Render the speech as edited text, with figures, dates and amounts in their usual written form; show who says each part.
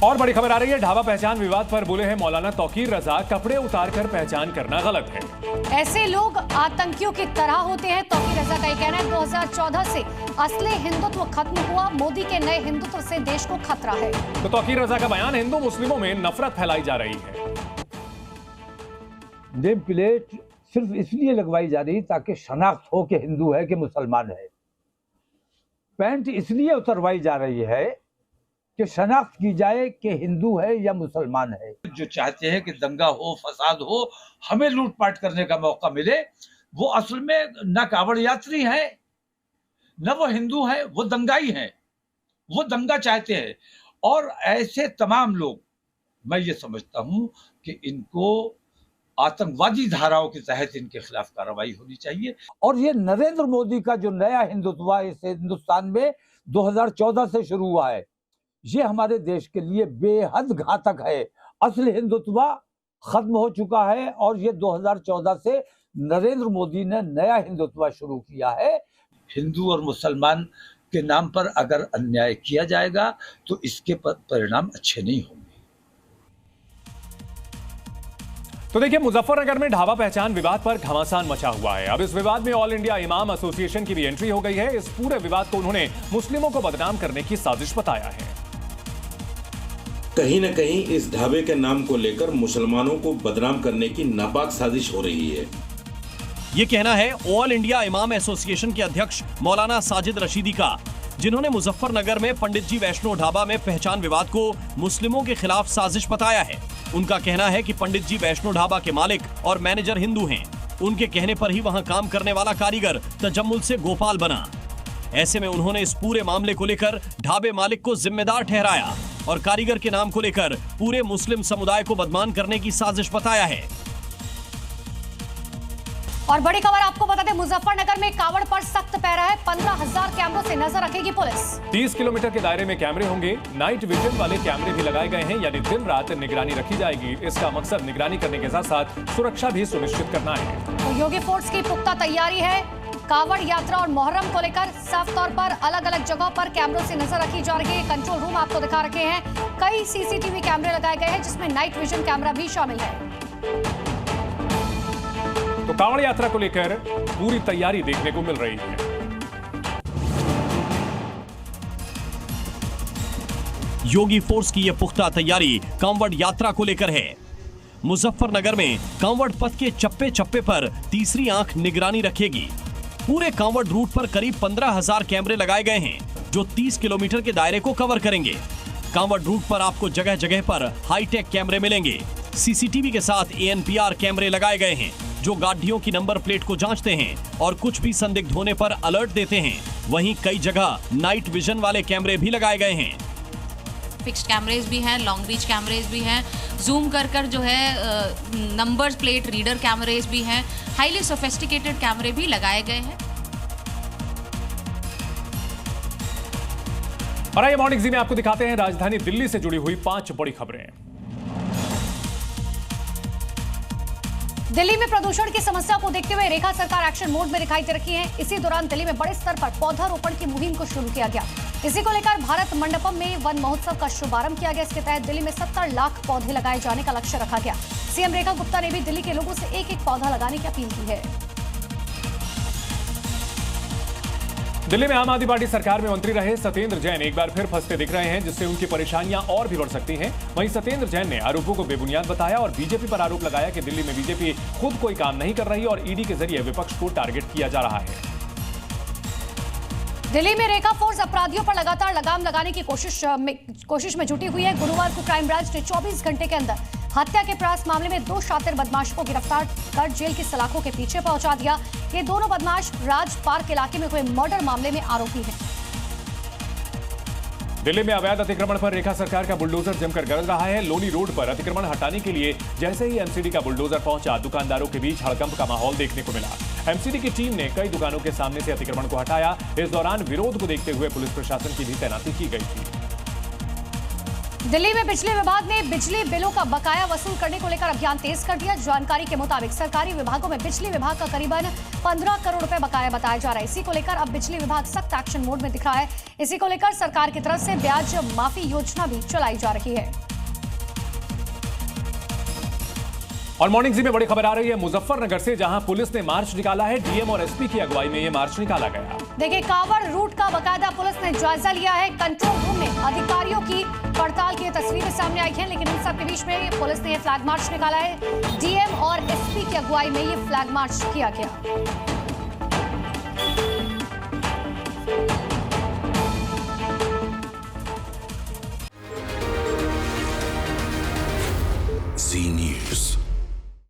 Speaker 1: और बड़ी खबर आ रही है, ढाबा पहचान विवाद पर बोले हैं मौलाना तौकीर रजा, कपड़े उतारकर पहचान करना गलत है।
Speaker 2: ऐसे लोग आतंकियों की तरह होते हैं। तौकीर रजा का ये कहना है 2014 से असली हिंदुत्व खत्म हुआ, मोदी के नए हिंदुत्व से देश को खतरा है।
Speaker 1: तो तौकीर रजा का बयान, हिंदू मुस्लिमों में नफरत फैलाई जा रही है।
Speaker 3: नेम प्लेट सिर्फ इसलिए लगवाई जा रही ताकि शनाख्त हो कि हिंदू है कि मुसलमान है। पैंट इसलिए उतरवाई जा रही है कि शनाख्त की जाए कि हिंदू है या मुसलमान है।
Speaker 4: जो चाहते हैं कि दंगा हो, फसाद हो, हमें लूटपाट करने का मौका मिले, वो असल में न कावड़ यात्री है, न वो हिंदू है, वो दंगाई है, वो दंगा चाहते हैं। और ऐसे तमाम लोग, मैं ये समझता हूं कि इनको आतंकवादी धाराओं के तहत इनके खिलाफ कार्रवाई होनी चाहिए।
Speaker 3: और ये नरेंद्र मोदी का जो नया हिंदुत्व इस हिंदुस्तान में 2014 से शुरू हुआ है, ये हमारे देश के लिए बेहद घातक है। असली हिंदुत्व खत्म हो चुका है और ये 2014 से नरेंद्र मोदी ने नया हिंदुत्व शुरू किया है।
Speaker 4: हिंदू और मुसलमान के नाम पर अगर अन्याय किया जाएगा तो इसके परिणाम अच्छे नहीं होंगे।
Speaker 1: तो देखिए, मुजफ्फरनगर में ढाबा पहचान विवाद पर घमासान मचा हुआ है। अब इस विवाद में ऑल इंडिया इमाम एसोसिएशन की भी एंट्री हो गई है। इस पूरे विवाद को उन्होंने मुस्लिमों को बदनाम करने की साजिश बताया है।
Speaker 5: कहीं न कहीं इस ढाबे के नाम को लेकर मुसलमानों को बदनाम करने की नापाक साजिश हो रही है।
Speaker 6: ये कहना है ऑल इंडिया इमाम एसोसिएशन के अध्यक्ष मौलाना साजिद रशीदी का, जिन्होंने मुजफ्फरनगर में पंडित जी वैष्णो ढाबा में पहचान विवाद को मुस्लिमों के खिलाफ साजिश बताया है। उनका कहना है कि पंडित जी वैष्णो ढाबा के मालिक और मैनेजर हिंदू हैं। उनके कहने पर ही वहां काम करने वाला कारीगर तजम्मुल से गोपाल बना। ऐसे में उन्होंने इस पूरे मामले को लेकर ढाबे मालिक को जिम्मेदार ठहराया और कारीगर के नाम को लेकर पूरे मुस्लिम समुदाय को बदनाम करने की साजिश बताया है।
Speaker 2: और बड़ी खबर आपको बता दें, मुजफ्फरनगर में कावड़ पर सख्त पैरा है। 15,000 कैमरों से नजर रखेगी पुलिस।
Speaker 1: 30 किलोमीटर के दायरे में कैमरे होंगे। नाइट विजन वाले कैमरे भी लगाए गए हैं, यानी दिन रात निगरानी रखी जाएगी। इसका मकसद निगरानी करने के साथ साथ सुरक्षा भी सुनिश्चित करना है।
Speaker 2: तो योगी फोर्स की पुख्ता तैयारी है। कावड़ यात्रा और मोहर्रम को लेकर साफ तौर पर अलग अलग जगहों पर कैमरों से नजर रखी जा रही है। कंट्रोल रूम आपको दिखा रखे हैं। कई सीसीटीवी कैमरे लगाए गए हैं, जिसमें नाइट विजन कैमरा भी शामिल है।
Speaker 1: तो कावड़ यात्रा को लेकर पूरी तैयारी देखने को मिल रही है।
Speaker 6: योगी फोर्स की यह पुख्ता तैयारी कांवड़ यात्रा को लेकर है। मुजफ्फरनगर में कांवड़ पथ के चप्पे चप्पे पर तीसरी आंख निगरानी रखेगी। पूरे कांवड़ रूट पर करीब 15,000 कैमरे लगाए गए हैं, जो 30 किलोमीटर के दायरे को कवर करेंगे। कांवड़ रूट पर आपको जगह जगह पर हाईटेक कैमरे मिलेंगे। सीसीटीवी के साथ ANPR कैमरे लगाए गए हैं, जो गाड़ियों की नंबर प्लेट को जांचते हैं और कुछ भी संदिग्ध होने पर अलर्ट देते हैं। वहीं कई जगह नाइट विजन वाले कैमरे भी लगाए गए हैं।
Speaker 7: फिक्स्ड कैमरेज भी हैं, लॉन्ग रीच कैमरेज भी हैं, जूम कर जो है नंबर प्लेट रीडर कैमरेज भी हैं, हाईली सोफिस्टिकेटेड कैमरे भी लगाए गए हैं।
Speaker 1: और आइए मॉर्निंग जी में आपको दिखाते हैं राजधानी दिल्ली से जुड़ी हुई 5 बड़ी खबरें।
Speaker 2: दिल्ली में प्रदूषण की समस्या को देखते हुए रेखा सरकार एक्शन मोड में दिखाई दे रही है। इसी दौरान दिल्ली में बड़े स्तर पर पौधारोपण की मुहिम को शुरू किया गया। इसी को लेकर भारत मंडपम में वन महोत्सव का शुभारंभ किया गया। इसके तहत दिल्ली में 70 लाख पौधे लगाए जाने का लक्ष्य रखा गया। सीएम रेखा गुप्ता ने भी दिल्ली के लोगों से एक एक पौधा लगाने की अपील की है।
Speaker 1: दिल्ली में आम आदमी पार्टी सरकार में मंत्री रहे सत्येंद्र जैन एक बार फिर फंसते दिख रहे हैं, जिससे उनकी परेशानियां और भी बढ़ सकती हैं। वहीं सत्येंद्र जैन ने आरोपों को बेबुनियाद बताया और बीजेपी पर आरोप लगाया कि दिल्ली में बीजेपी खुद कोई काम नहीं कर रही और ईडी के जरिए विपक्ष को टारगेट किया जा रहा है।
Speaker 2: दिल्ली में रेखा फोर्स अपराधियों पर लगातार लगाम लगाने की कोशिश में जुटी हुई है। गुरुवार को क्राइम ब्रांच ने 24 घंटे के अंदर हत्या के प्रयास मामले में 2 शातिर बदमाशों को गिरफ्तार कर जेल की सलाखों के पीछे पहुंचा दिया। ये दोनों बदमाश राज पार्क इलाके में हुए मर्डर मामले में आरोपी हैं।
Speaker 1: दिल्ली में अवैध अतिक्रमण पर रेखा सरकार का बुलडोजर जमकर गरज रहा है। लोनी रोड पर अतिक्रमण हटाने के लिए जैसे ही एमसीडी का बुलडोजर पहुंचा, दुकानदारों के बीच हड़कंप का माहौल देखने को मिला। एमसीडी की टीम ने कई दुकानों के सामने से अतिक्रमण को हटाया। इस दौरान विरोध को देखते हुए पुलिस प्रशासन की भी तैनाती की गई थी।
Speaker 2: दिल्ली में बिजली विभाग ने बिजली बिलों का बकाया वसूल करने को लेकर अभियान तेज कर दिया। जानकारी के मुताबिक सरकारी विभागों में बिजली विभाग का करीबन 15 करोड़ रुपए बकाया बताया जा रहा है। इसी को लेकर अब बिजली विभाग सख्त एक्शन मोड में दिख रहा है। इसी को लेकर सरकार की तरफ से ब्याज माफी योजना भी चलाई जा रही है।
Speaker 1: और मॉर्निंग जी में बड़ी खबर आ रही है मुजफ्फरनगर से, जहां पुलिस ने मार्च निकाला है। डीएम और एसपी की अगुवाई में यह मार्च निकाला गया।
Speaker 2: देखिए, कांवड़ रूट का बकायदा पुलिस ने जायजा लिया है। कंट्रोल रूम में अधिकारियों की पड़ताल की तस्वीरें सामने आई हैं, लेकिन इन सब के बीच में पुलिस ने यह फ्लैग मार्च निकाला है। डीएम और एसपी की अगुवाई में यह फ्लैग मार्च किया गया।